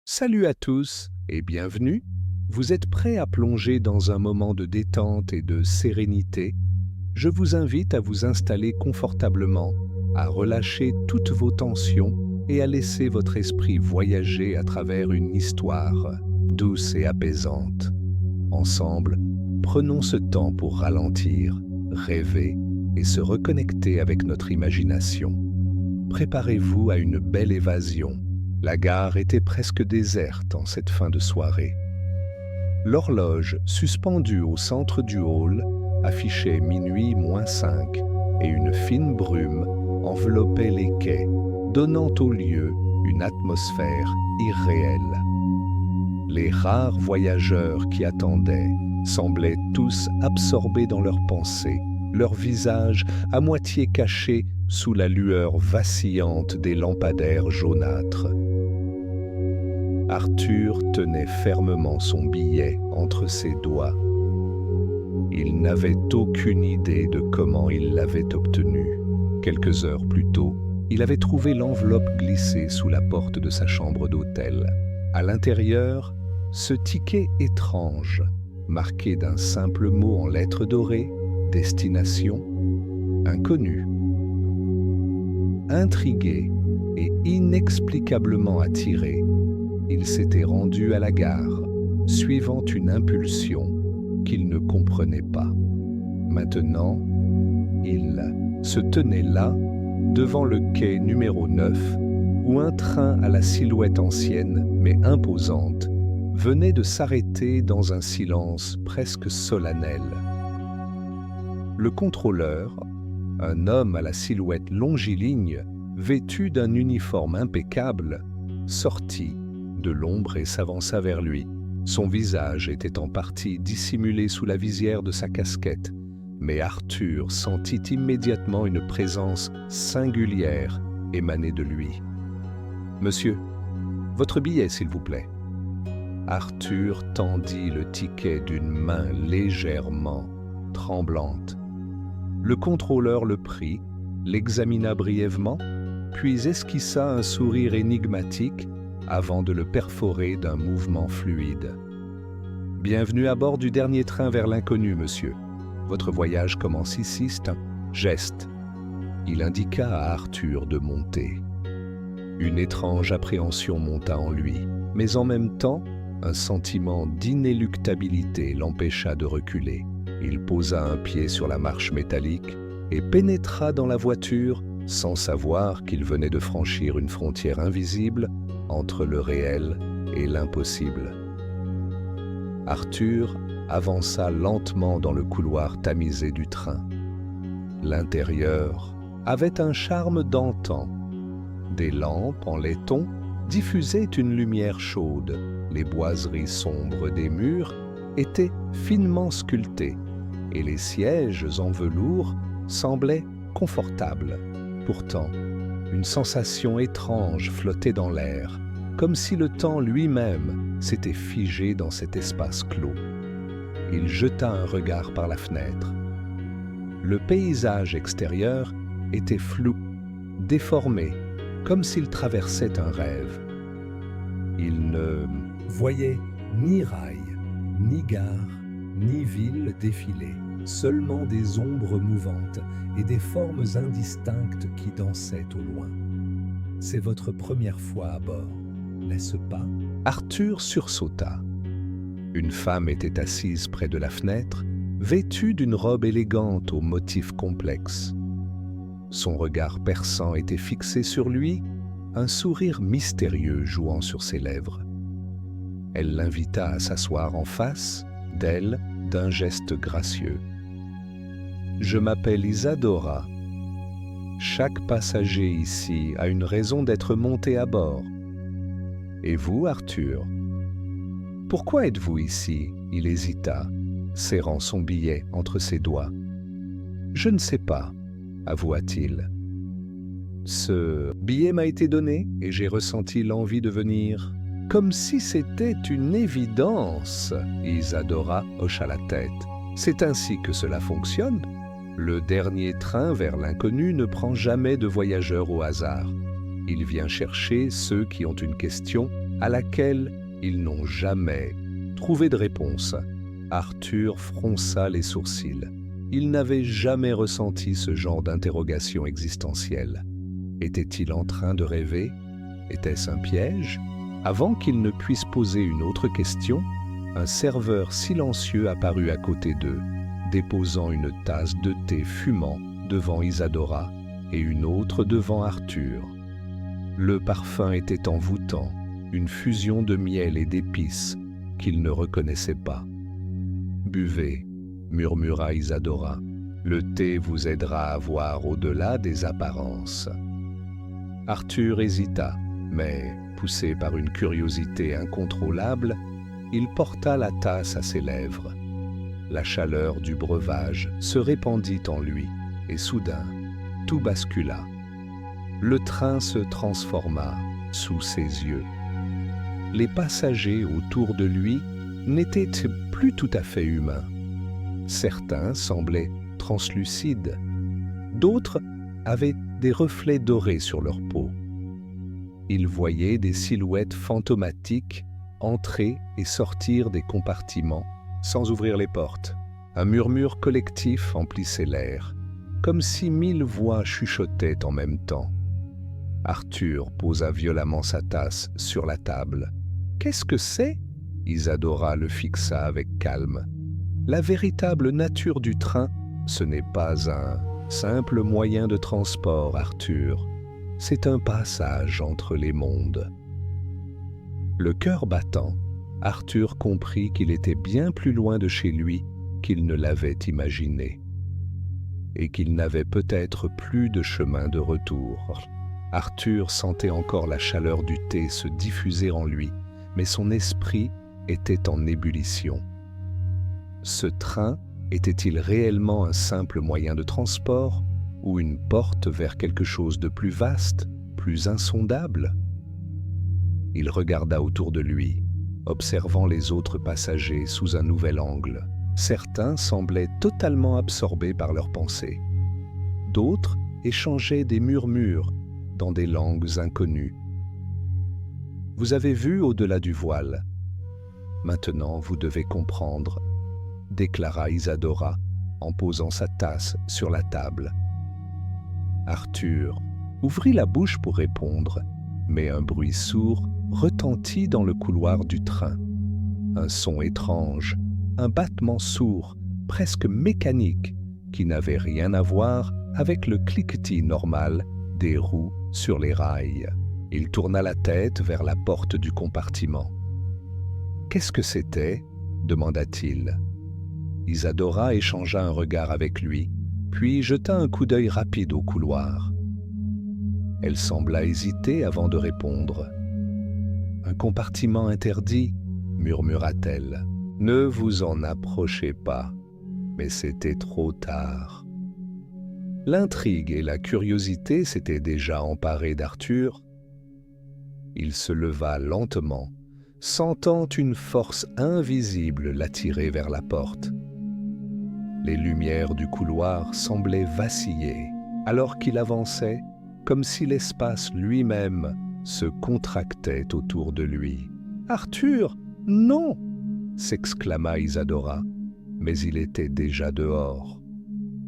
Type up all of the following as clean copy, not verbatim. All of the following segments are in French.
Salut à tous et bienvenue. Vous êtes prêts à plonger dans un moment de détente et de sérénité? Je vous invite à vous installer confortablement, à relâcher toutes vos tensions et à laisser votre esprit voyager à travers une histoire douce et apaisante. Ensemble, prenons ce temps pour ralentir, rêver et se reconnecter avec notre imagination. Préparez-vous à une belle évasion. La gare était presque déserte en cette fin de soirée. L'horloge, suspendue au centre du hall, affichait minuit moins 5 et une fine brume enveloppait les quais, donnant au lieu une atmosphère irréelle. Les rares voyageurs qui attendaient semblaient tous absorbés dans leurs pensées, leurs visages à moitié cachés sous la lueur vacillante des lampadaires jaunâtres. Arthur tenait fermement son billet entre ses doigts. Il n'avait aucune idée de comment il l'avait obtenu. Quelques heures plus tôt, il avait trouvé l'enveloppe glissée sous la porte de sa chambre d'hôtel. À l'intérieur, ce ticket étrange, marqué d'un simple mot en lettres dorées, destination inconnue. Intrigué et inexplicablement attiré, il s'était rendu à la gare, suivant une impulsion qu'il ne comprenait pas. Maintenant, il se tenait là, devant le quai numéro 9, où un train à la silhouette ancienne mais imposante venait de s'arrêter dans un silence presque solennel. Le contrôleur, un homme à la silhouette longiligne, vêtu d'un uniforme impeccable, sortit de l'ombre et s'avança vers lui. Son visage était en partie dissimulé sous la visière de sa casquette, mais Arthur sentit immédiatement une présence singulière émaner de lui. « Monsieur, votre billet, s'il vous plaît. » Arthur tendit le ticket d'une main légèrement tremblante. Le contrôleur le prit, l'examina brièvement, puis esquissa un sourire énigmatique avant de le perforer d'un mouvement fluide. « Bienvenue à bord du dernier train vers l'inconnu, monsieur. Votre voyage commence ici, c'est un geste. » Il indiqua à Arthur de monter. Une étrange appréhension monta en lui, mais en même temps, un sentiment d'inéluctabilité l'empêcha de reculer. Il posa un pied sur la marche métallique et pénétra dans la voiture sans savoir qu'il venait de franchir une frontière invisible entre le réel et l'impossible. Arthur avança lentement dans le couloir tamisé du train. L'intérieur avait un charme d'antan. Des lampes en laiton diffusaient une lumière chaude. Les boiseries sombres des murs étaient finement sculptées et les sièges en velours semblaient confortables. Pourtant, une sensation étrange flottait dans l'air, comme si le temps lui-même s'était figé dans cet espace clos. Il jeta un regard par la fenêtre. Le paysage extérieur était flou, déformé, comme s'il traversait un rêve. Il ne voyait ni rails, ni gare, ni ville défiler, seulement des ombres mouvantes et des formes indistinctes qui dansaient au loin. « C'est votre première fois à bord, n'est-ce pas ?» Arthur sursauta. Une femme était assise près de la fenêtre, vêtue d'une robe élégante aux motifs complexes. Son regard perçant était fixé sur lui, un sourire mystérieux jouant sur ses lèvres. Elle l'invita à s'asseoir en face d'elle d'un geste gracieux. « Je m'appelle Isadora. Chaque passager ici a une raison d'être monté à bord. Et vous, Arthur? Pourquoi êtes-vous ici ?» Il hésita, serrant son billet entre ses doigts. « Je ne sais pas, » avoua-t-il. « Ce billet m'a été donné et j'ai ressenti l'envie de venir. » Comme si c'était une évidence, Isadora hocha la tête. « C'est ainsi que cela fonctionne. Le dernier train vers l'inconnu ne prend jamais de voyageurs au hasard. Il vient chercher ceux qui ont une question à laquelle ils n'ont jamais trouvé de réponse. Arthur fronça les sourcils. Il n'avait jamais ressenti ce genre d'interrogation existentielle. Était-il en train de rêver? Était-ce un piège? Avant qu'il ne puisse poser une autre question, un serveur silencieux apparut à côté d'eux, déposant une tasse de thé fumant devant Isadora et une autre devant Arthur. Le parfum était envoûtant, une fusion de miel et d'épices qu'il ne reconnaissait pas. « Buvez », murmura Isadora. « Le thé vous aidera à voir au-delà des apparences. » Arthur hésita, mais, poussé par une curiosité incontrôlable, il porta la tasse à ses lèvres. La chaleur du breuvage se répandit en lui, et soudain, tout bascula. Le train se transforma sous ses yeux. Les passagers autour de lui n'étaient plus tout à fait humains. Certains semblaient translucides, d'autres avaient des reflets dorés sur leur peau. Il voyait des silhouettes fantomatiques entrer et sortir des compartiments sans ouvrir les portes. Un murmure collectif emplissait l'air, comme si 1000 voix chuchotaient en même temps. Arthur posa violemment sa tasse sur la table. « Qu'est-ce que c'est » Isadora le fixa avec calme. « La véritable nature du train, ce n'est pas un simple moyen de transport, Arthur. C'est un passage entre les mondes. » Le cœur battant, Arthur comprit qu'il était bien plus loin de chez lui qu'il ne l'avait imaginé, et qu'il n'avait peut-être plus de chemin de retour. Arthur sentait encore la chaleur du thé se diffuser en lui, mais son esprit était en ébullition. Ce train était-il réellement un simple moyen de transport ou une porte vers quelque chose de plus vaste, plus insondable? Il regarda autour de lui, observant les autres passagers sous un nouvel angle. Certains semblaient totalement absorbés par leurs pensées. D'autres échangeaient des murmures dans des langues inconnues. « Vous avez vu au-delà du voile. Maintenant, vous devez comprendre, » déclara Isadora en posant sa tasse sur la table. Arthur ouvrit la bouche pour répondre, mais un bruit sourd retentit dans le couloir du train. Un son étrange, un battement sourd, presque mécanique, qui n'avait rien à voir avec le cliquetis normal des roues sur les rails. Il tourna la tête vers la porte du compartiment. « Qu'est-ce que c'était » demanda-t-il. Isadora échangea un regard avec lui, puis jeta un coup d'œil rapide au couloir. Elle sembla hésiter avant de répondre. « Un compartiment interdit » murmura-t-elle. « Ne vous en approchez pas, mais c'était trop tard. » L'intrigue et la curiosité s'étaient déjà emparées d'Arthur. Il se leva lentement, sentant une force invisible l'attirer vers la porte. Les lumières du couloir semblaient vaciller, alors qu'il avançait, comme si l'espace lui-même se contractait autour de lui. « Arthur, non !» s'exclama Isadora, mais il était déjà dehors.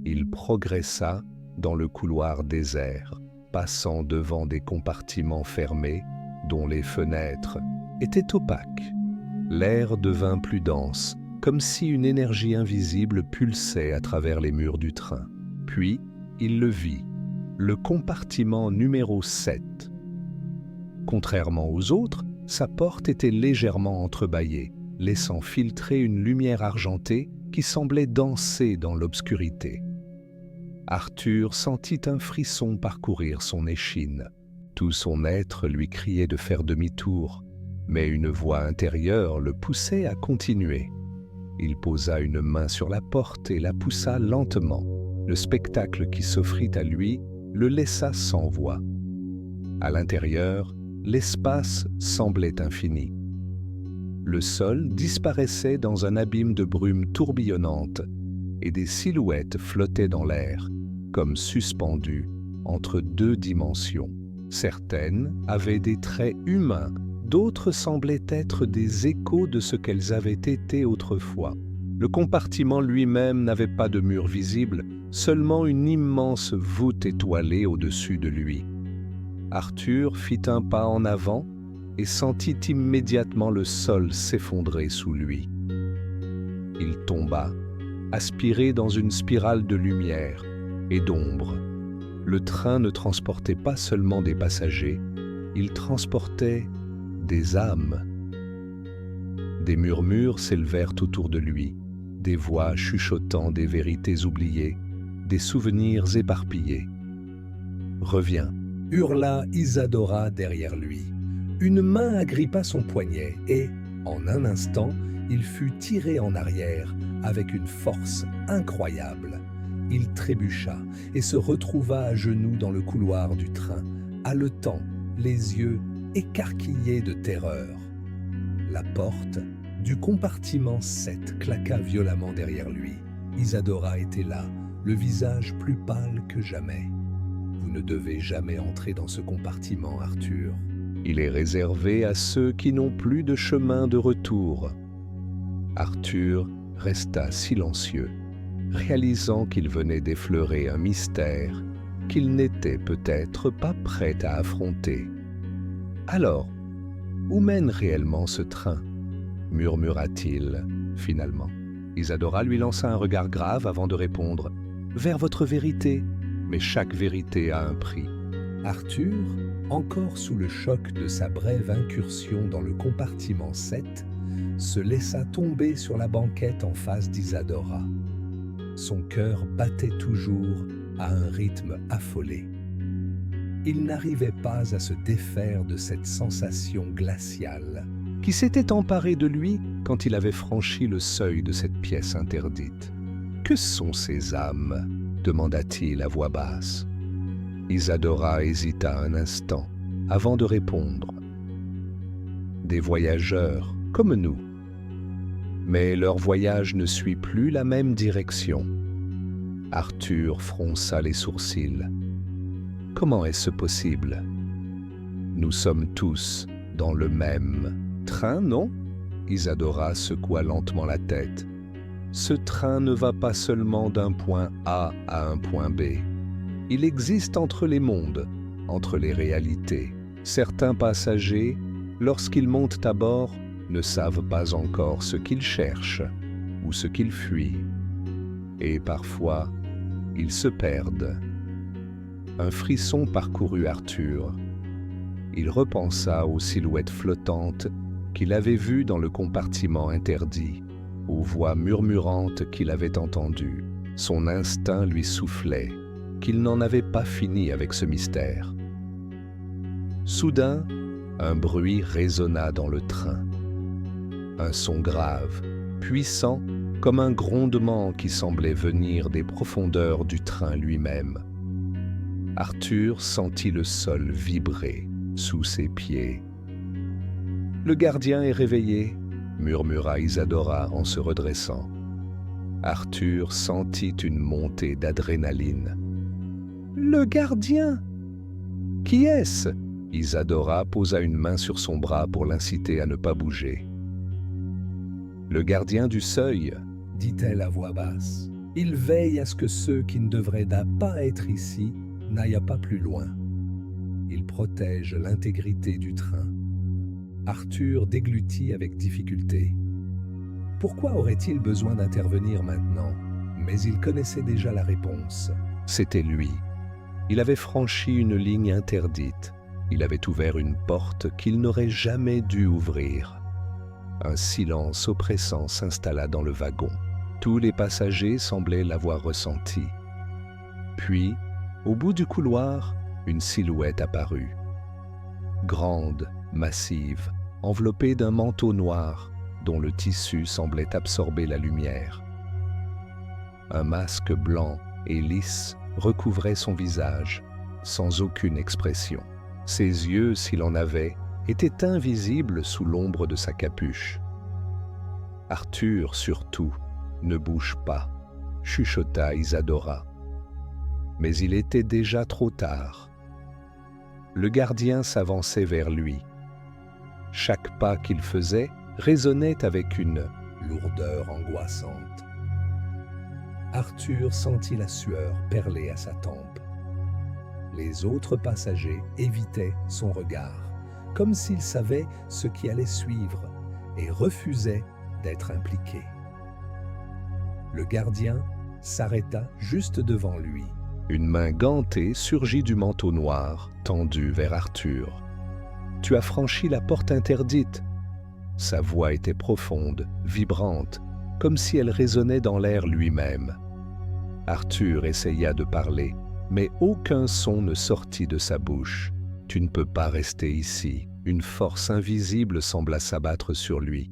Il progressa dans le couloir désert, passant devant des compartiments fermés dont les fenêtres étaient opaques. L'air devint plus dense, comme si une énergie invisible pulsait à travers les murs du train. Puis, il le vit, le compartiment numéro 7. Contrairement aux autres, sa porte était légèrement entrebâillée, laissant filtrer une lumière argentée qui semblait danser dans l'obscurité. Arthur sentit un frisson parcourir son échine. Tout son être lui criait de faire demi-tour, mais une voix intérieure le poussait à continuer. Il posa une main sur la porte et la poussa lentement. Le spectacle qui s'offrit à lui le laissa sans voix. À l'intérieur, l'espace semblait infini. Le sol disparaissait dans un abîme de brume tourbillonnante et des silhouettes flottaient dans l'air, comme suspendues entre deux dimensions. Certaines avaient des traits humains, D'autres semblaient être des échos de ce qu'elles avaient été autrefois. Le compartiment lui-même n'avait pas de mur visible, seulement une immense voûte étoilée au-dessus de lui. Arthur fit un pas en avant et sentit immédiatement le sol s'effondrer sous lui. Il tomba, aspiré dans une spirale de lumière et d'ombre. Le train ne transportait pas seulement des passagers, il transportait des âmes. Des murmures s'élevèrent autour de lui, des voix chuchotant des vérités oubliées, des souvenirs éparpillés. « Reviens !» hurla Isadora derrière lui. Une main agrippa son poignet et, en un instant, il fut tiré en arrière avec une force incroyable. Il trébucha et se retrouva à genoux dans le couloir du train, haletant, les yeux écarquillés de terreur. La porte du compartiment 7 claqua violemment derrière lui. Isadora était là, le visage plus pâle que jamais. « Vous ne devez jamais entrer dans ce compartiment, Arthur. Il est réservé à ceux qui n'ont plus de chemin de retour. » Arthur resta silencieux, réalisant qu'il venait d'effleurer un mystère qu'il n'était peut-être pas prêt à affronter. « Alors, où mène réellement ce train ?» murmura-t-il finalement. Isadora lui lança un regard grave avant de répondre « Vers votre vérité, mais chaque vérité a un prix. » Arthur, encore sous le choc de sa brève incursion dans le compartiment 7, se laissa tomber sur la banquette en face d'Isadora. Son cœur battait toujours à un rythme affolé. Il n'arrivait pas à se défaire de cette sensation glaciale qui s'était emparée de lui quand il avait franchi le seuil de cette pièce interdite. « Que sont ces âmes ?» demanda-t-il à voix basse. Isadora hésita un instant avant de répondre. « Des voyageurs comme nous. Mais leur voyage ne suit plus la même direction. » Arthur fronça les sourcils. « Comment est-ce possible? Nous sommes tous dans le même train, non ?» Isadora secoua lentement la tête. « Ce train ne va pas seulement d'un point A à un point B. Il existe entre les mondes, entre les réalités. Certains passagers, lorsqu'ils montent à bord, ne savent pas encore ce qu'ils cherchent ou ce qu'ils fuient. Et parfois, ils se perdent. » Un frisson parcourut Arthur. Il repensa aux silhouettes flottantes qu'il avait vues dans le compartiment interdit, aux voix murmurantes qu'il avait entendues. Son instinct lui soufflait qu'il n'en avait pas fini avec ce mystère. Soudain, un bruit résonna dans le train. Un son grave, puissant, comme un grondement qui semblait venir des profondeurs du train lui-même. Arthur sentit le sol vibrer sous ses pieds. « Le gardien est réveillé » murmura Isadora en se redressant. Arthur sentit une montée d'adrénaline. « Le gardien ! Qui est-ce » Isadora posa une main sur son bras pour l'inciter à ne pas bouger. « Le gardien du seuil » dit-elle à voix basse. « Il veille à ce que ceux qui ne devraient pas être ici n'aillent pas plus loin. Il protège l'intégrité du train. » Arthur déglutit avec difficulté. Pourquoi aurait-il besoin d'intervenir maintenant? Mais il connaissait déjà la réponse. C'était lui. Il avait franchi une ligne interdite. Il avait ouvert une porte qu'il n'aurait jamais dû ouvrir. Un silence oppressant s'installa dans le wagon. Tous les passagers semblaient l'avoir ressenti. Puis, au bout du couloir, une silhouette apparut. Grande, massive, enveloppée d'un manteau noir dont le tissu semblait absorber la lumière. Un masque blanc et lisse recouvrait son visage, sans aucune expression. Ses yeux, s'il en avait, étaient invisibles sous l'ombre de sa capuche. « Arthur, surtout, ne bouge pas » chuchota Isadora. Mais il était déjà trop tard. Le gardien s'avançait vers lui. Chaque pas qu'il faisait résonnait avec une lourdeur angoissante. Arthur sentit la sueur perler à sa tempe. Les autres passagers évitaient son regard, comme s'ils savaient ce qui allait suivre et refusaient d'être impliqués. Le gardien s'arrêta juste devant lui. Une main gantée surgit du manteau noir, tendue vers Arthur. « Tu as franchi la porte interdite !» Sa voix était profonde, vibrante, comme si elle résonnait dans l'air lui-même. Arthur essaya de parler, mais aucun son ne sortit de sa bouche. « Tu ne peux pas rester ici !» Une force invisible sembla s'abattre sur lui.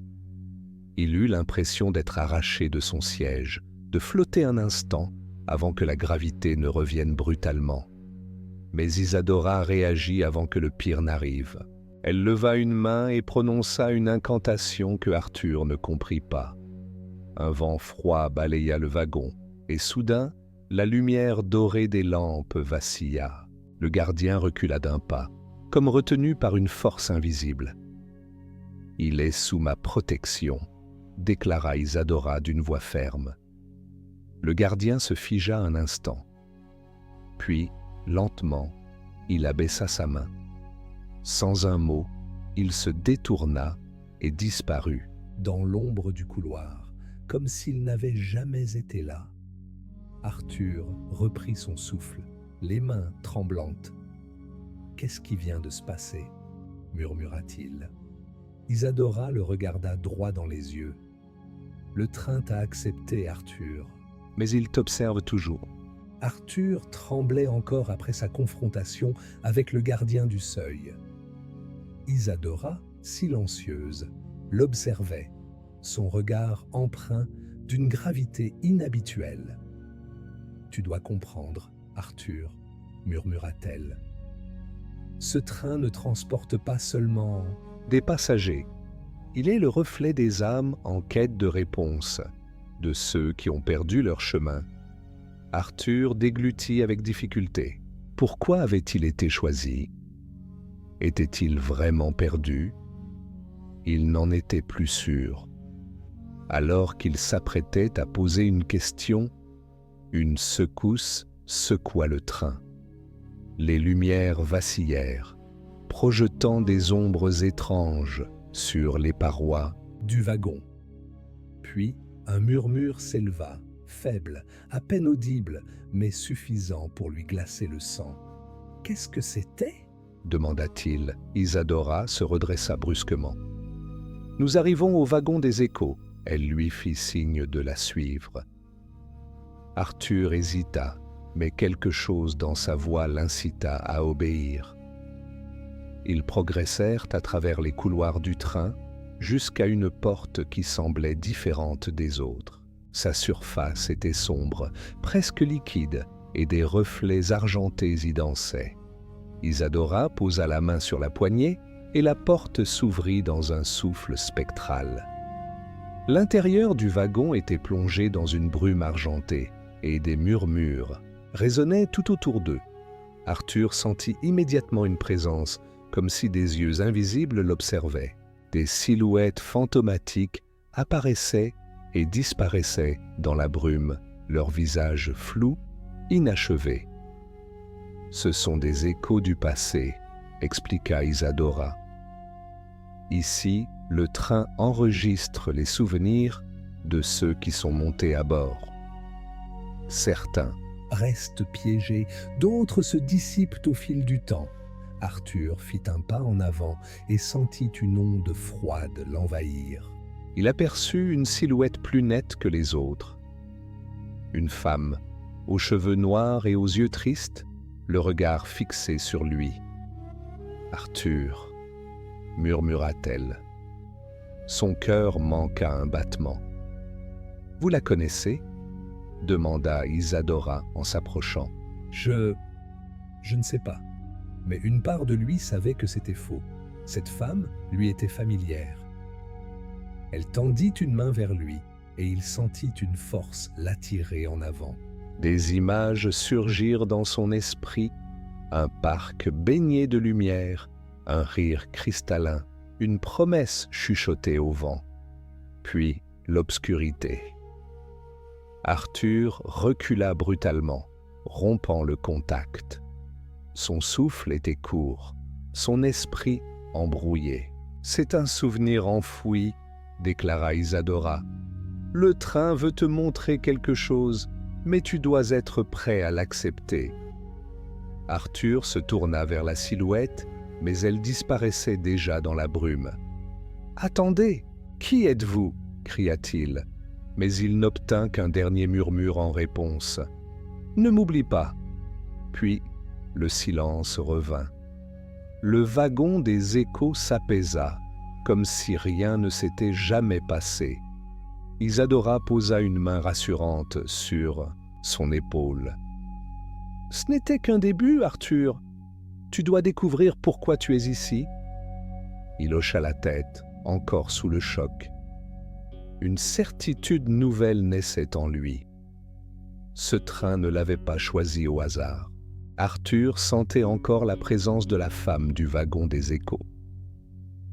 Il eut l'impression d'être arraché de son siège, de flotter un instant avant que la gravité ne revienne brutalement. Mais Isadora réagit avant que le pire n'arrive. Elle leva une main et prononça une incantation que Arthur ne comprit pas. Un vent froid balaya le wagon, et soudain, la lumière dorée des lampes vacilla. Le gardien recula d'un pas, comme retenu par une force invisible. « Il est sous ma protection », déclara Isadora d'une voix ferme. Le gardien se figea un instant. Puis, lentement, il abaissa sa main. Sans un mot, il se détourna et disparut dans l'ombre du couloir, comme s'il n'avait jamais été là. Arthur reprit son souffle, les mains tremblantes. « Qu'est-ce qui vient de se passer ?» murmura-t-il. Isadora le regarda droit dans les yeux. « Le train t'a accepté, Arthur. Mais il t'observe toujours. » Arthur tremblait encore après sa confrontation avec le gardien du seuil. Isadora, silencieuse, l'observait, son regard empreint d'une gravité inhabituelle. « Tu dois comprendre, Arthur, » murmura-t-elle. « Ce train ne transporte pas seulement des passagers. Il est le reflet des âmes en quête de réponse, de ceux qui ont perdu leur chemin. » Arthur déglutit avec difficulté. Pourquoi avait-il été choisi? Était-il vraiment perdu? Il n'en était plus sûr. Alors qu'il s'apprêtait à poser une question, une secousse secoua le train. Les lumières vacillèrent, projetant des ombres étranges sur les parois du wagon. Puis un murmure s'éleva, faible, à peine audible, mais suffisant pour lui glacer le sang. « Qu'est-ce que c'était ?» demanda-t-il. Isadora se redressa brusquement. « Nous arrivons au wagon des échos. » Elle lui fit signe de la suivre. Arthur hésita, mais quelque chose dans sa voix l'incita à obéir. Ils progressèrent à travers les couloirs du train jusqu'à une porte qui semblait différente des autres. Sa surface était sombre, presque liquide, et des reflets argentés y dansaient. Isadora posa la main sur la poignée et la porte s'ouvrit dans un souffle spectral. L'intérieur du wagon était plongé dans une brume argentée et des murmures résonnaient tout autour d'eux. Arthur sentit immédiatement une présence, comme si des yeux invisibles l'observaient. Des silhouettes fantomatiques apparaissaient et disparaissaient dans la brume, leurs visages flous, inachevés. « Ce sont des échos du passé », expliqua Isadora. « Ici, le train enregistre les souvenirs de ceux qui sont montés à bord. Certains restent piégés, d'autres se dissipent au fil du temps. » Arthur fit un pas en avant et sentit une onde froide l'envahir. Il aperçut une silhouette plus nette que les autres. Une femme, aux cheveux noirs et aux yeux tristes, le regard fixé sur lui. « Arthur » murmura-t-elle. Son cœur manqua un battement. « Vous la connaissez ?» demanda Isadora en s'approchant. « Je ne sais pas. Mais une part de lui savait que c'était faux. Cette femme lui était familière. » Elle tendit une main vers lui et il sentit une force l'attirer en avant. Des images surgirent dans son esprit, un parc baigné de lumière, un rire cristallin, une promesse chuchotée au vent, puis l'obscurité. Arthur recula brutalement, rompant le contact. Son souffle était court, son esprit embrouillé. « C'est un souvenir enfoui », déclara Isadora. « Le train veut te montrer quelque chose, mais tu dois être prêt à l'accepter. » Arthur se tourna vers la silhouette, mais elle disparaissait déjà dans la brume. « Attendez, qui êtes-vous » cria-t-il, mais il n'obtint qu'un dernier murmure en réponse. « Ne m'oublie pas. » Puis le silence revint. Le wagon des échos s'apaisa, comme si rien ne s'était jamais passé. Isadora posa une main rassurante sur son épaule. « Ce n'était qu'un début, Arthur. Tu dois découvrir pourquoi tu es ici. » Il hocha la tête, encore sous le choc. Une certitude nouvelle naissait en lui. Ce train ne l'avait pas choisi au hasard. Arthur sentait encore la présence de la femme du wagon des échos.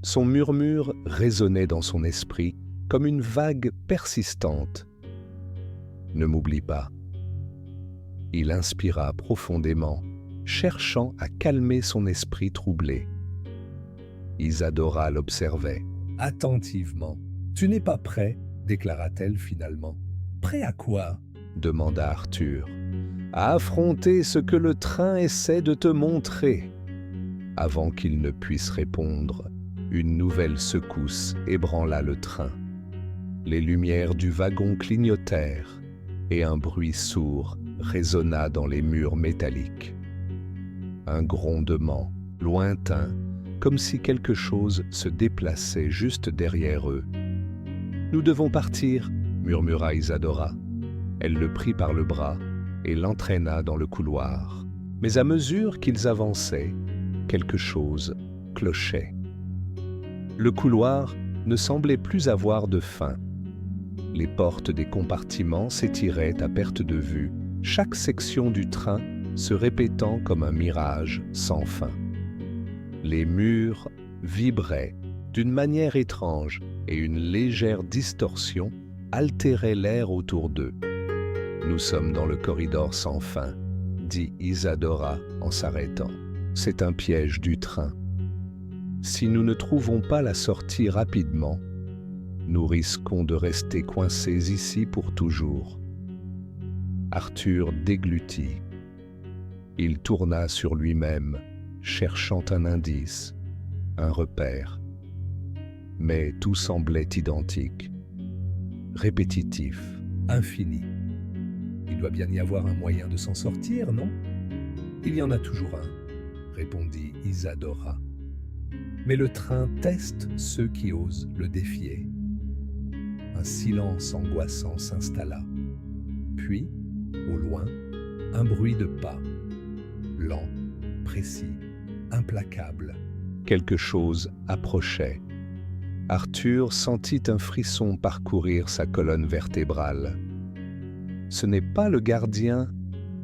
Son murmure résonnait dans son esprit comme une vague persistante. « Ne m'oublie pas. » Il inspira profondément, cherchant à calmer son esprit troublé. Isadora l'observait attentivement. « Tu n'es pas prêt ?» déclara-t-elle finalement. « Prêt à quoi ?» demanda Arthur. « À affronter ce que le train essaie de te montrer. » Avant qu'il ne puisse répondre, une nouvelle secousse ébranla le train. Les lumières du wagon clignotèrent et un bruit sourd résonna dans les murs métalliques. Un grondement lointain, comme si quelque chose se déplaçait juste derrière eux. « Nous devons partir, » murmura Isadora. Elle le prit par le bras et l'entraîna dans le couloir. Mais à mesure qu'ils avançaient, quelque chose clochait. Le couloir ne semblait plus avoir de fin. Les portes des compartiments s'étiraient à perte de vue, chaque section du train se répétant comme un mirage sans fin. Les murs vibraient d'une manière étrange et une légère distorsion altérait l'air autour d'eux. « Nous sommes dans le corridor sans fin », dit Isadora en s'arrêtant. « C'est un piège du train. Si nous ne trouvons pas la sortie rapidement, nous risquons de rester coincés ici pour toujours. » Arthur déglutit. Il tourna sur lui-même, cherchant un indice, un repère. Mais tout semblait identique, répétitif, infini. Il doit bien y avoir un moyen de s'en sortir, non? Il y en a toujours un, répondit Isadora. Mais le train teste ceux qui osent le défier. Un silence angoissant s'installa. Puis, au loin, un bruit de pas, lent, précis, implacable. Quelque chose approchait. Arthur sentit un frisson parcourir sa colonne vertébrale. « Ce n'est pas le gardien, »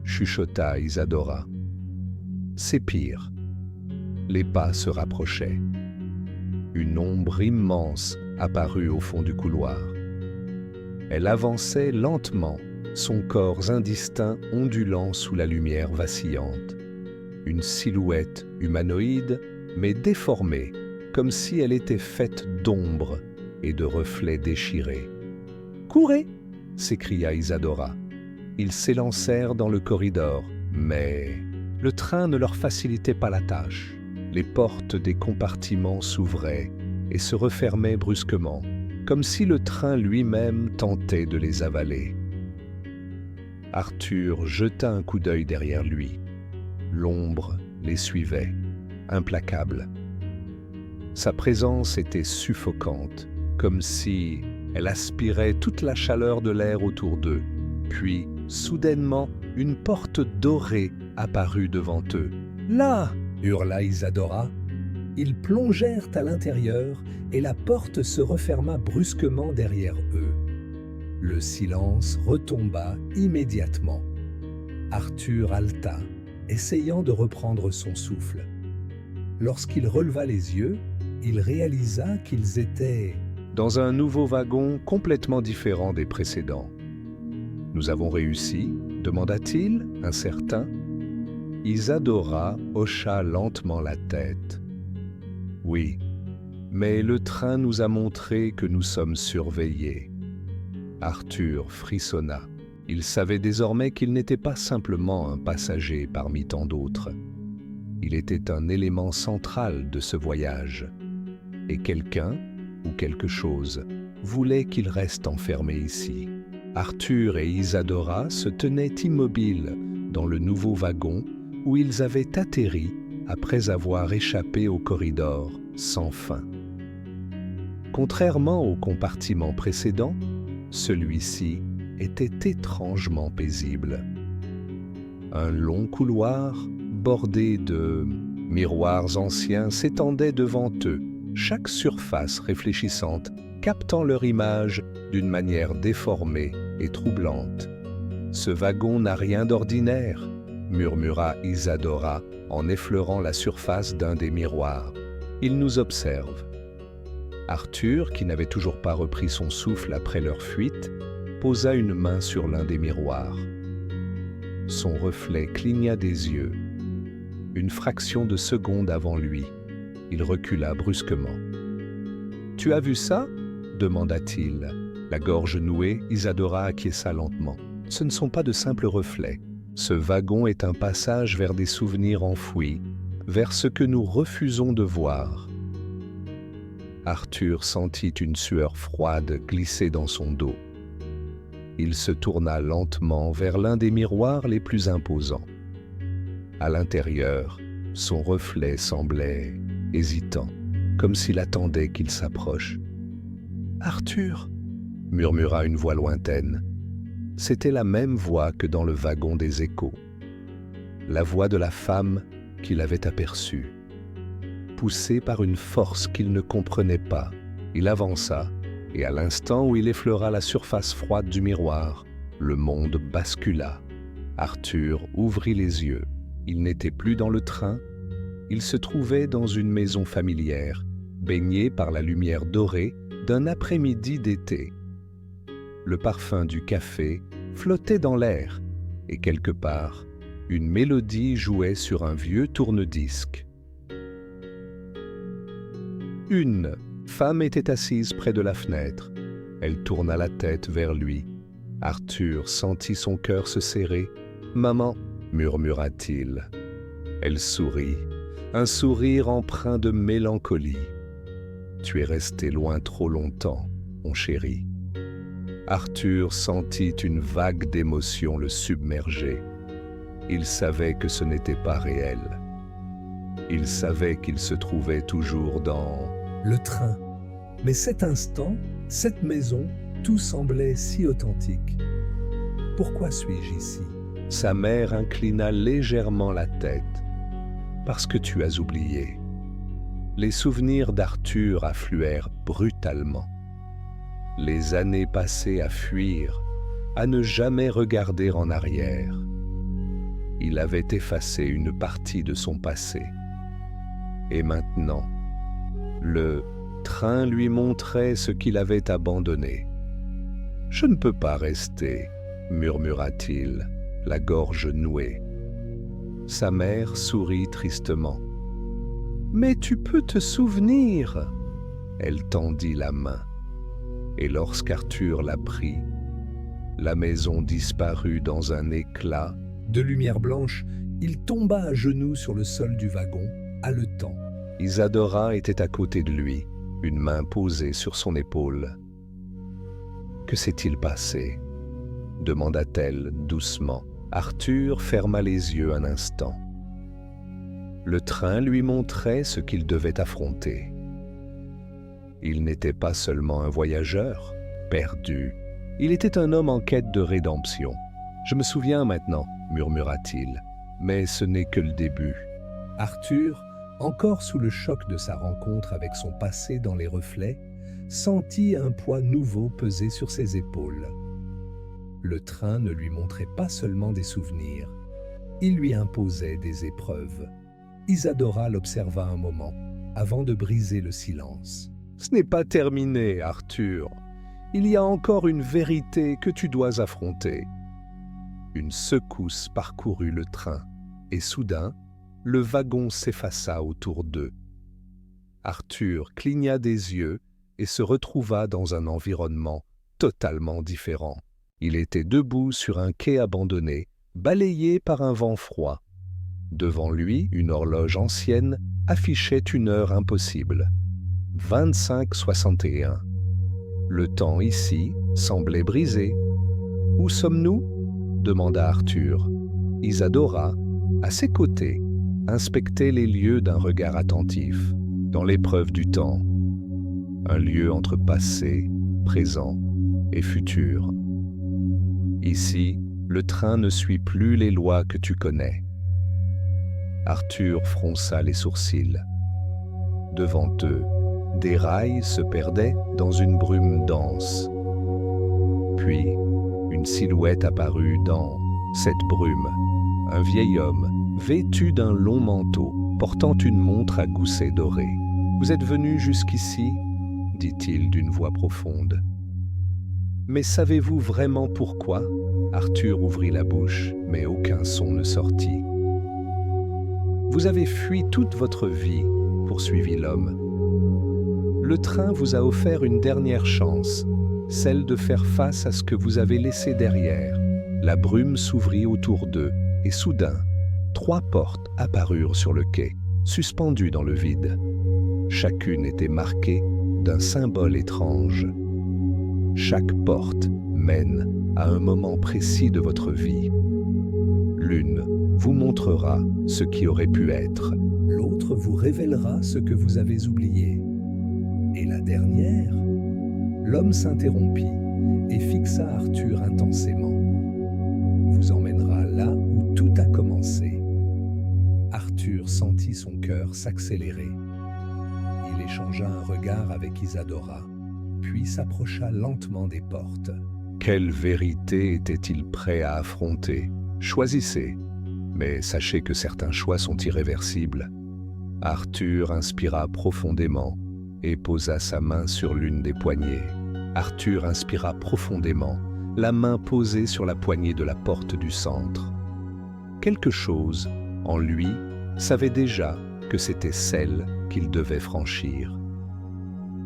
chuchota Isadora. « C'est pire. » Les pas se rapprochaient. Une ombre immense apparut au fond du couloir. Elle avançait lentement, son corps indistinct ondulant sous la lumière vacillante. Une silhouette humanoïde, mais déformée, comme si elle était faite d'ombre et de reflets déchirés. « Courez !» s'écria Isadora. Ils s'élancèrent dans le corridor, mais le train ne leur facilitait pas la tâche. Les portes des compartiments s'ouvraient et se refermaient brusquement, comme si le train lui-même tentait de les avaler. Arthur jeta un coup d'œil derrière lui. L'ombre les suivait, implacable. Sa présence était suffocante, comme si elle aspirait toute la chaleur de l'air autour d'eux. Puis, soudainement, une porte dorée apparut devant eux. « Là !» hurla Isadora. Ils plongèrent à l'intérieur et la porte se referma brusquement derrière eux. Le silence retomba immédiatement. Arthur haleta, essayant de reprendre son souffle. Lorsqu'il releva les yeux, il réalisa qu'ils étaient dans un nouveau wagon complètement différent des précédents. « Nous avons réussi ?» demanda-t-il, incertain. Isadora hocha lentement la tête. « Oui, mais le train nous a montré que nous sommes surveillés. » Arthur frissonna. Il savait désormais qu'il n'était pas simplement un passager parmi tant d'autres. Il était un élément central de ce voyage. Et quelqu'un, ou quelque chose, voulait qu'il reste enfermé ici. Arthur et Isadora se tenaient immobiles dans le nouveau wagon où ils avaient atterri après avoir échappé au corridor sans fin. Contrairement au compartiment précédent, celui-ci était étrangement paisible. Un long couloir bordé de miroirs anciens s'étendait devant eux, chaque surface réfléchissante captant leur image d'une manière déformée et troublante. « Ce wagon n'a rien d'ordinaire », murmura Isadora en effleurant la surface d'un des miroirs. « Il nous observe. » Arthur, qui n'avait toujours pas repris son souffle après leur fuite, posa une main sur l'un des miroirs. Son reflet cligna des yeux. Une fraction de seconde avant lui, il recula brusquement. « Tu as vu ça ?» demanda-t-il. La gorge nouée, Isadora acquiesça lentement. « Ce ne sont pas de simples reflets. Ce wagon est un passage vers des souvenirs enfouis, vers ce que nous refusons de voir. » Arthur sentit une sueur froide glisser dans son dos. Il se tourna lentement vers l'un des miroirs les plus imposants. À l'intérieur, son reflet semblait hésitant, comme s'il attendait qu'il s'approche. « Arthur !» murmura une voix lointaine. C'était la même voix que dans le wagon des échos. La voix de la femme qu'il avait aperçue. Poussé par une force qu'il ne comprenait pas, il avança, et à l'instant où il effleura la surface froide du miroir, le monde bascula. Arthur ouvrit les yeux. Il n'était plus dans le train. Il se trouvait dans une maison familière, baignée par la lumière dorée d'un après-midi d'été. Le parfum du café flottait dans l'air, et quelque part, une mélodie jouait sur un vieux tourne-disque. Une femme était assise près de la fenêtre. Elle tourna la tête vers lui. Arthur sentit son cœur se serrer. « Maman !» murmura-t-il. Elle sourit, un sourire empreint de mélancolie. « Tu es resté loin trop longtemps, mon chéri. » Arthur sentit une vague d'émotion le submerger. Il savait que ce n'était pas réel. Il savait qu'il se trouvait toujours dans le train. Mais cet instant, cette maison, tout semblait si authentique. « Pourquoi suis-je ici ?» Sa mère inclina légèrement la tête. « Parce que tu as oublié. » Les souvenirs d'Arthur affluèrent brutalement. Les années passées à fuir, à ne jamais regarder en arrière. Il avait effacé une partie de son passé. Et maintenant, le train lui montrait ce qu'il avait abandonné. « Je ne peux pas rester », murmura-t-il, la gorge nouée. Sa mère sourit tristement. « Mais tu peux te souvenir !» Elle tendit la main. Et lorsqu'Arthur la prit, la maison disparut dans un éclat de lumière blanche. Il tomba à genoux sur le sol du wagon, haletant. Isadora était à côté de lui, une main posée sur son épaule. « Que s'est-il passé ?» demanda-t-elle doucement. Arthur ferma les yeux un instant. Le train lui montrait ce qu'il devait affronter. Il n'était pas seulement un voyageur, perdu. Il était un homme en quête de rédemption. « Je me souviens maintenant », murmura-t-il, « mais ce n'est que le début. » Arthur, encore sous le choc de sa rencontre avec son passé dans les reflets, sentit un poids nouveau peser sur ses épaules. Le train ne lui montrait pas seulement des souvenirs, il lui imposait des épreuves. Isadora l'observa un moment, avant de briser le silence. « Ce n'est pas terminé, Arthur. Il y a encore une vérité que tu dois affronter. » Une secousse parcourut le train, et soudain, le wagon s'effaça autour d'eux. Arthur cligna des yeux et se retrouva dans un environnement totalement différent. Il était debout sur un quai abandonné, balayé par un vent froid. Devant lui, une horloge ancienne affichait une heure impossible. 25:61. Le temps ici semblait brisé. « Où sommes-nous » demanda Arthur. Isadora, à ses côtés, inspectait les lieux d'un regard attentif. Dans l'épreuve du temps, un lieu entre passé, présent et futur. Ici, le train ne suit plus les lois que tu connais. Arthur fronça les sourcils. Devant eux, des rails se perdaient dans une brume dense. Puis, une silhouette apparut dans cette brume. Un vieil homme, vêtu d'un long manteau, portant une montre à gousset doré. « Vous êtes venu jusqu'ici » dit-il d'une voix profonde. « Mais savez-vous vraiment pourquoi » Arthur ouvrit la bouche, mais aucun son ne sortit. « Vous avez fui toute votre vie » poursuivit l'homme. « Le train vous a offert une dernière chance, celle de faire face à ce que vous avez laissé derrière. » La brume s'ouvrit autour d'eux, et soudain, 3 portes apparurent sur le quai, suspendues dans le vide. Chacune était marquée d'un symbole étrange. Chaque porte mène à un moment précis de votre vie. L'une vous montrera ce qui aurait pu être. L'autre vous révélera ce que vous avez oublié. Et la dernière, l'homme s'interrompit et fixa Arthur intensément. Vous emmènera là où tout a commencé. Arthur sentit son cœur s'accélérer. Il échangea un regard avec Isadora, puis s'approcha lentement des portes. Quelle vérité était-il prêt à affronter? Choisissez, mais sachez que certains choix sont irréversibles. Arthur inspira profondément et posa sa main sur l'une des poignées. Arthur inspira profondément, la main posée sur la poignée de la porte du centre. Quelque chose, en lui, savait déjà que c'était celle qu'il devait franchir.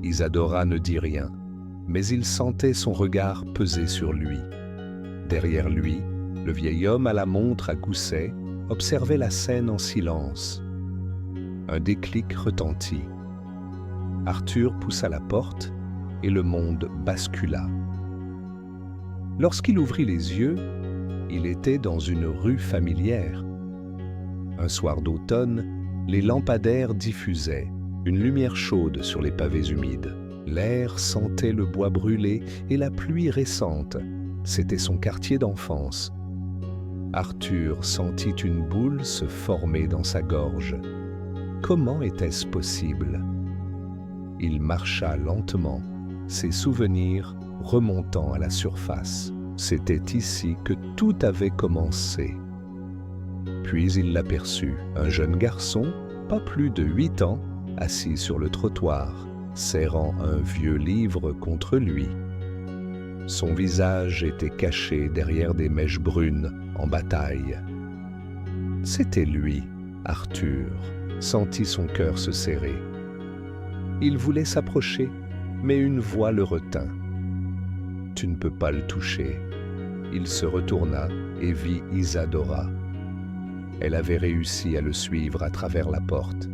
Isadora ne dit rien, mais il sentait son regard peser sur lui. Derrière lui, le vieil homme à la montre à gousset observait la scène en silence. Un déclic retentit. Arthur poussa la porte et le monde bascula. Lorsqu'il ouvrit les yeux, il était dans une rue familière. Un soir d'automne, les lampadaires diffusaient une lumière chaude sur les pavés humides. L'air sentait le bois brûlé et la pluie récente. C'était son quartier d'enfance. Arthur sentit une boule se former dans sa gorge. Comment était-ce possible? Il marcha lentement, ses souvenirs remontant à la surface. C'était ici que tout avait commencé. Puis il l'aperçut, un jeune garçon, pas plus de 8 ans, assis sur le trottoir, serrant un vieux livre contre lui. Son visage était caché derrière des mèches brunes en bataille. C'était lui, Arthur, sentit son cœur se serrer. Il voulait s'approcher, mais une voix le retint. « Tu ne peux pas le toucher. » Il se retourna et vit Isadora. Elle avait réussi à le suivre à travers la porte.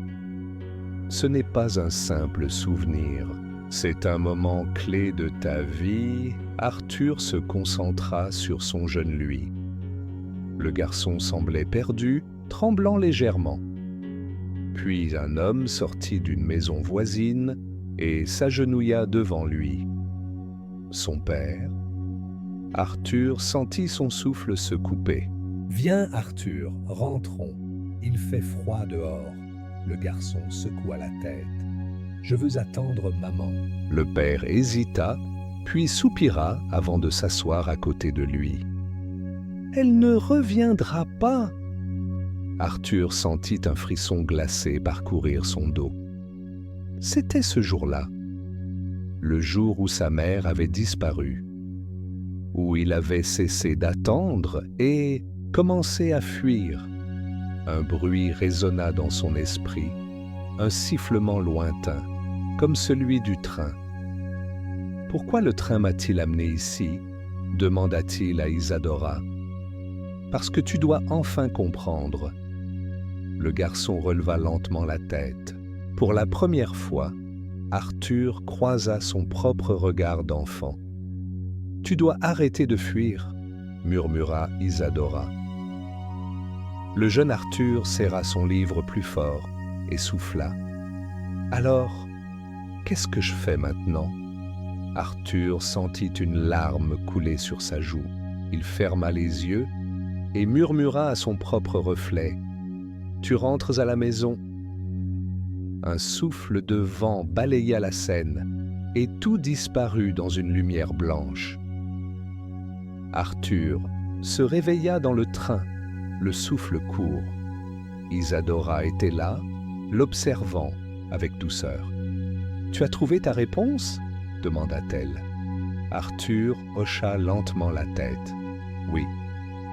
Ce n'est pas un simple souvenir, c'est un moment clé de ta vie. Arthur se concentra sur son jeune lui. Le garçon semblait perdu, tremblant légèrement. Puis un homme sortit d'une maison voisine et s'agenouilla devant lui. Son père. Arthur sentit son souffle se couper. « Viens, Arthur, rentrons. Il fait froid dehors. » Le garçon secoua la tête. « Je veux attendre maman. » Le père hésita, puis soupira avant de s'asseoir à côté de lui. « Elle ne reviendra pas !» Arthur sentit un frisson glacé parcourir son dos. C'était ce jour-là, le jour où sa mère avait disparu, où il avait cessé d'attendre et commencé à fuir. Un bruit résonna dans son esprit, un sifflement lointain, comme celui du train. « Pourquoi le train m'a-t-il amené ici ?» demanda-t-il à Isadora. « Parce que tu dois enfin comprendre. » Le garçon releva lentement la tête. Pour la première fois, Arthur croisa son propre regard d'enfant. « Tu dois arrêter de fuir, » murmura Isadora. Le jeune Arthur serra son livre plus fort et souffla. « Alors, qu'est-ce que je fais maintenant ?» Arthur sentit une larme couler sur sa joue. Il ferma les yeux et murmura à son propre reflet. « Tu rentres à la maison ?» Un souffle de vent balaya la scène et tout disparut dans une lumière blanche. Arthur se réveilla dans le train, le souffle court. Isadora était là, l'observant avec douceur. « Tu as trouvé ta réponse ?» demanda-t-elle. Arthur hocha lentement la tête. « Oui. »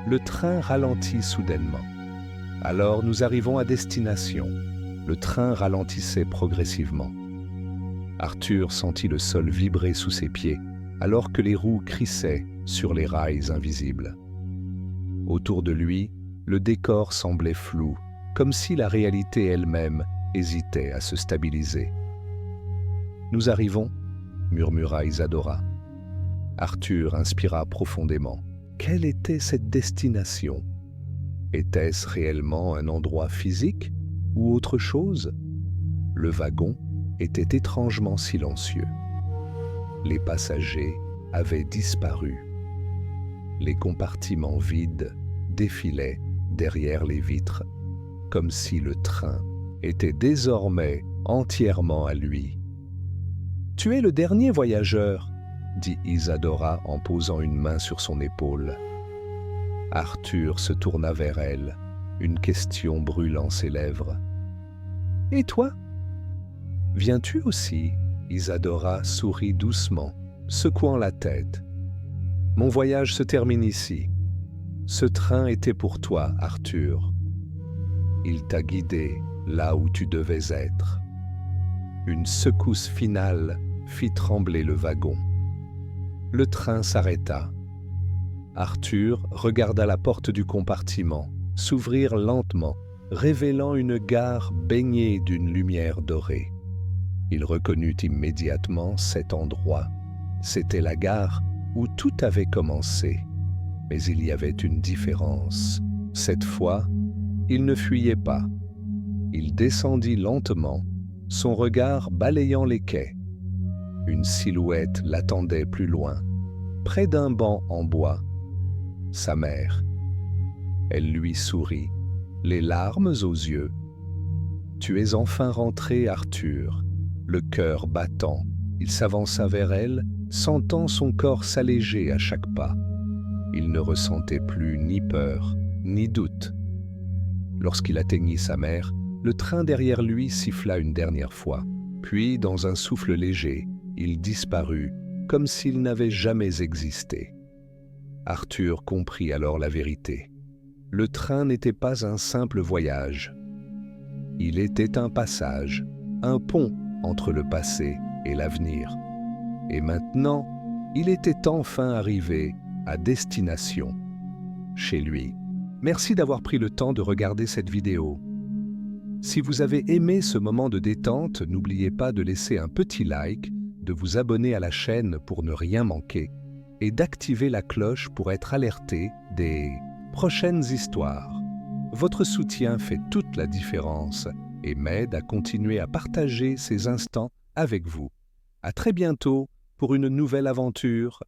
Le train ralentit soudainement. « Alors nous arrivons à destination. » Le train ralentissait progressivement. Arthur sentit le sol vibrer sous ses pieds, alors que les roues crissaient sur les rails invisibles. Autour de lui, le décor semblait flou, comme si la réalité elle-même hésitait à se stabiliser. « Nous arrivons » murmura Isadora. Arthur inspira profondément. Quelle était cette destination? Était-ce réellement un endroit physique ou autre chose? Le wagon était étrangement silencieux. Les passagers avaient disparu. Les compartiments vides défilaient derrière les vitres, comme si le train était désormais entièrement à lui. « Tu es le dernier voyageur », dit Isadora en posant une main sur son épaule. Arthur se tourna vers elle, une question brûlant ses lèvres. « Et toi? Viens-tu aussi ?» Isadora sourit doucement, secouant la tête. « Mon voyage se termine ici. Ce train était pour toi, Arthur. Il t'a guidé là où tu devais être. » Une secousse finale fit trembler le wagon. Le train s'arrêta. Arthur regarda la porte du compartiment s'ouvrir lentement, révélant une gare baignée d'une lumière dorée. Il reconnut immédiatement cet endroit. C'était la gare où tout avait commencé. Mais il y avait une différence. Cette fois, il ne fuyait pas. Il descendit lentement, son regard balayant les quais. Une silhouette l'attendait plus loin, près d'un banc en bois. Sa mère. Elle lui sourit, les larmes aux yeux. « Tu es enfin rentré, Arthur », le cœur battant. Il s'avança vers elle, sentant son corps s'alléger à chaque pas. Il ne ressentait plus ni peur, ni doute. Lorsqu'il atteignit sa mère, le train derrière lui siffla une dernière fois. Puis, dans un souffle léger, il disparut, comme s'il n'avait jamais existé. Arthur comprit alors la vérité. Le train n'était pas un simple voyage. Il était un passage, un pont entre le passé et l'avenir. Et maintenant, il était enfin arrivé à destination, chez lui. Merci d'avoir pris le temps de regarder cette vidéo. Si vous avez aimé ce moment de détente, n'oubliez pas de laisser un petit like, de vous abonner à la chaîne pour ne rien manquer et d'activer la cloche pour être alerté des prochaines histoires. Votre soutien fait toute la différence et m'aide à continuer à partager ces instants avec vous. À très bientôt pour une nouvelle aventure.